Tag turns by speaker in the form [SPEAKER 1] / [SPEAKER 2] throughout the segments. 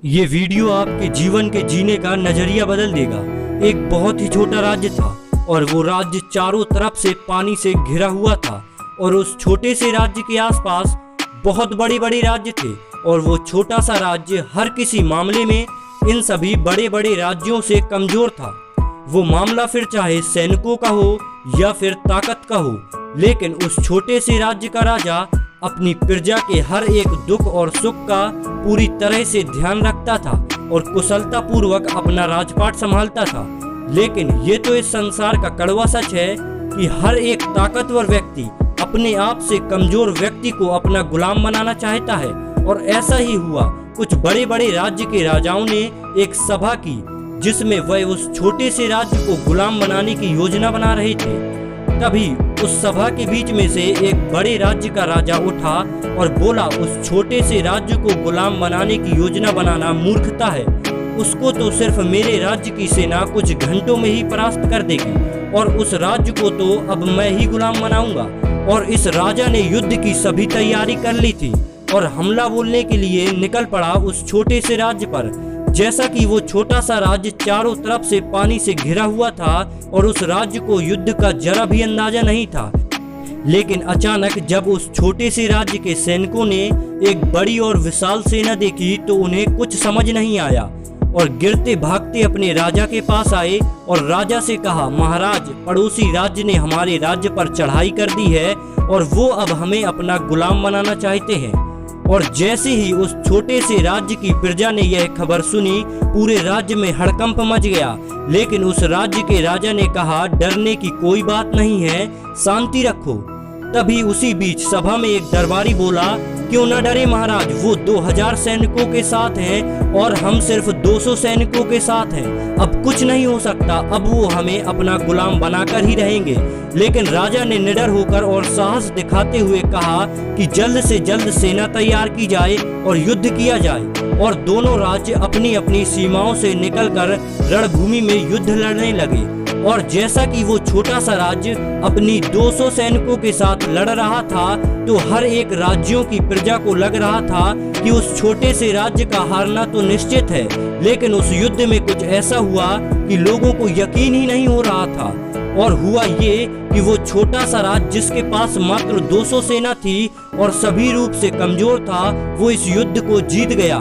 [SPEAKER 1] ये वीडियो आपके जीवन के जीने का नजरिया बदल देगा। एक बहुत ही छोटा राज्य था और वो राज्य चारों तरफ से पानी से घिरा हुआ था और उस छोटे से राज्य के आसपास बहुत बड़े बड़े राज्य थे और वो छोटा सा राज्य हर किसी मामले में इन सभी बड़े बड़े राज्यों से कमजोर था। वो मामला फिर चाहे सैनिकों का हो या फिर ताकत का हो, लेकिन उस छोटे से राज्य का राजा अपनी प्रजा के हर एक दुख और सुख का पूरी तरह से ध्यान रखता था और कुशलता पूर्वक अपना राजपाट संभालता था। लेकिन ये तो इस संसार का कड़वा सच है कि हर एक ताकतवर व्यक्ति अपने आप से कमजोर व्यक्ति को अपना गुलाम बनाना चाहता है। और ऐसा ही हुआ। कुछ बड़े बड़े राज्य के राजाओं ने एक सभा की जिसमें वह उस छोटे से राज्य को गुलाम बनाने की योजना बना रहे थे। तभी उस सभा के बीच में से एक बड़े राज्य का राजा उठा और बोला, उस छोटे से राज्य को गुलाम बनाने की योजना बनाना मूर्खता है। उसको तो सिर्फ मेरे राज्य की सेना कुछ घंटों में ही परास्त कर देगी और उस राज्य को तो अब मैं ही गुलाम बनाऊंगा। और इस राजा ने युद्ध की सभी तैयारी कर ली थी और हमला बोलने के लिए निकल पड़ा उस छोटे से राज्य पर। जैसा कि वो छोटा सा राज्य चारों तरफ से पानी से घिरा हुआ था और उस राज्य को युद्ध का जरा भी अंदाजा नहीं था। लेकिन अचानक जब उस छोटे से राज्य के सैनिकों ने एक बड़ी और विशाल सेना देखी तो उन्हें कुछ समझ नहीं आया और गिरते भागते अपने राजा के पास आए और राजा से कहा, महाराज, पड़ोसी राज्य ने हमारे राज्य पर चढ़ाई कर दी है और वो अब हमें अपना गुलाम बनाना चाहते हैं। और जैसे ही उस छोटे से राज्य की प्रजा ने यह खबर सुनी, पूरे राज्य में हड़कंप मच गया। लेकिन उस राज्य के राजा ने कहा, डरने की कोई बात नहीं है, शांति रखो। तभी उसी बीच सभा में एक दरबारी बोला, क्यों न डरे महाराज, वो 2000 सैनिकों के साथ हैं और हम सिर्फ 200 सैनिकों के साथ हैं। अब कुछ नहीं हो सकता, अब वो हमें अपना गुलाम बनाकर ही रहेंगे। लेकिन राजा ने निडर होकर और साहस दिखाते हुए कहा कि जल्द से जल्द सेना तैयार की जाए और युद्ध किया जाए। और दोनों राज्य अपनी अपनी सीमाओं से निकलकर रणभूमि में युद्ध लड़ने लगे। और जैसा कि वो छोटा सा राज्य अपनी 200 सैनिकों के साथ लड़ रहा था, तो हर एक राज्यों की प्रजा को लग रहा था कि उस छोटे से राज्य का हारना तो निश्चित है। लेकिन उस युद्ध में कुछ ऐसा हुआ कि लोगों को यकीन ही नहीं हो रहा था। और हुआ ये कि वो छोटा सा राज्य जिसके पास मात्र 200 सेना थी और सभी रूप से कमजोर था, वो इस युद्ध को जीत गया।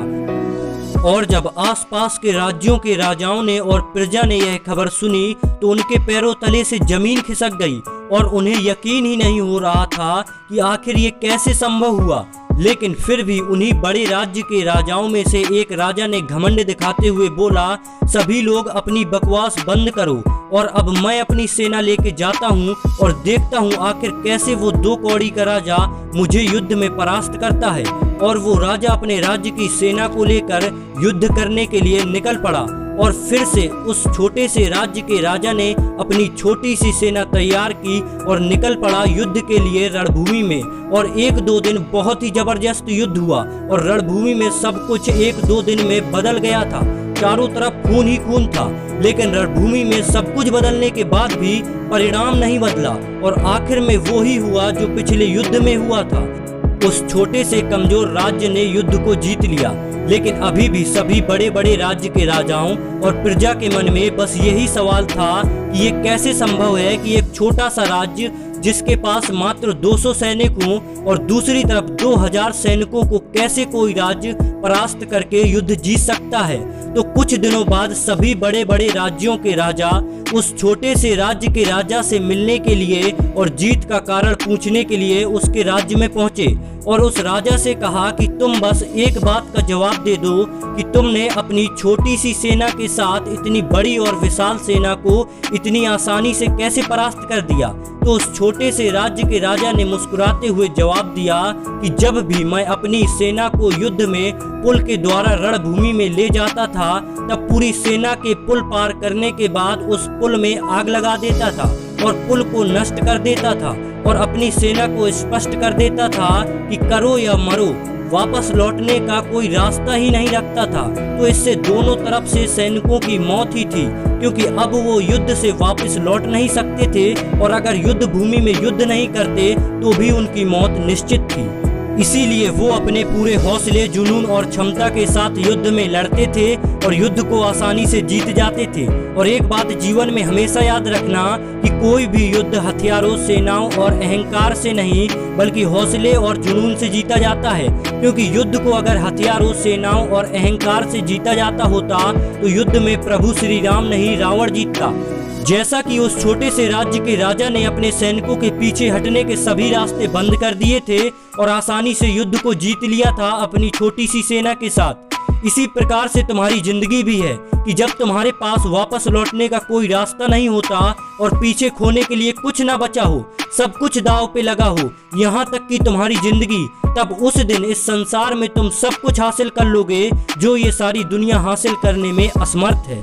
[SPEAKER 1] और जब आसपास के राज्यों के राजाओं ने और प्रजा ने यह खबर सुनी तो उनके पैरों तले से जमीन खिसक गई और उन्हें यकीन ही नहीं हो रहा था कि आखिर ये कैसे संभव हुआ। लेकिन फिर भी उन्हीं बड़े राज्य के राजाओं में से एक राजा ने घमंड दिखाते हुए बोला, सभी लोग अपनी बकवास बंद करो और अब मैं अपनी सेना लेके जाता हूँ और देखता हूँ आखिर कैसे वो 2 कौड़ी का राजा मुझे युद्ध में परास्त करता है। और वो राजा अपने राज्य की सेना को लेकर युद्ध करने के लिए निकल पड़ा। और फिर से उस छोटे से राज्य के राजा ने अपनी छोटी सी सेना तैयार की और निकल पड़ा युद्ध के लिए रणभूमि में। और 1-2 दिन बहुत ही जबरदस्त युद्ध हुआ और रणभूमि में सब कुछ 1-2 दिन में बदल गया था। चारों तरफ खून ही खून था। लेकिन रणभूमि में सब कुछ बदलने के बाद भी परिणाम नहीं बदला और आखिर में वो ही हुआ जो पिछले युद्ध में हुआ था। उस छोटे से कमजोर राज्य ने युद्ध को जीत लिया। लेकिन अभी भी सभी बड़े बड़े राज्य के राजाओं और प्रजा के मन में बस यही सवाल था कि ये कैसे संभव है कि एक छोटा सा राज्य जिसके पास मात्र 200 सैनिक हों और दूसरी तरफ 2000 सैनिकों को कैसे कोई राज्य परास्त करके युद्ध जीत सकता है। तो कुछ दिनों बाद सभी बड़े बड़े राज्यों के राजा उस छोटे से राज्य के राजा से मिलने के लिए और जीत का कारण पूछने के लिए उसके राज्य में पहुंचे और उस राजा से कहा कि तुम बस एक बात का जवाब दे दो कि तुमने अपनी छोटी सी सेना के साथ इतनी बड़ी और विशाल सेना को इतनी आसानी से कैसे परास्त कर दिया। तो उस छोटे से राज्य के राजा ने मुस्कुराते हुए जवाब दिया कि जब भी मैं अपनी सेना को युद्ध में पुल के द्वारा रणभूमि में ले जाता था, तब पूरी सेना के पुल पार करने के बाद उस पुल में आग लगा देता था और पुल को नष्ट कर देता था और अपनी सेना को स्पष्ट कर देता था कि करो या मरो, वापस लौटने का कोई रास्ता ही नहीं रखता था। तो इससे दोनों तरफ से सैनिकों की मौत ही थी, क्योंकि अब वो युद्ध से वापस लौट नहीं सकते थे और अगर युद्ध भूमि में युद्ध नहीं करते तो भी उनकी मौत निश्चित थी। इसीलिए वो अपने पूरे हौसले, जुनून और क्षमता के साथ युद्ध में लड़ते थे और युद्ध को आसानी से जीत जाते थे। और एक बात जीवन में हमेशा याद रखना कि कोई भी युद्ध हथियारों, सेनाओं और अहंकार से नहीं बल्कि हौसले और जुनून से जीता जाता है। क्योंकि युद्ध को अगर हथियारों, सेनाओं और अहंकार से जीता जाता होता तो युद्ध में प्रभु श्री राम नहीं रावण जीतता। जैसा कि उस छोटे से राज्य के राजा ने अपने सैनिकों के पीछे हटने के सभी रास्ते बंद कर दिए थे और आसानी से युद्ध को जीत लिया था अपनी छोटी सी सेना के साथ, इसी प्रकार से तुम्हारी जिंदगी भी है कि जब तुम्हारे पास वापस लौटने का कोई रास्ता नहीं होता और पीछे खोने के लिए कुछ ना बचा हो, सब कुछ दांव पे लगा हो, यहाँ तक कि तुम्हारी जिंदगी, तब उस दिन इस संसार में तुम सब कुछ हासिल कर लोगे जो ये सारी दुनिया हासिल करने में असमर्थ है।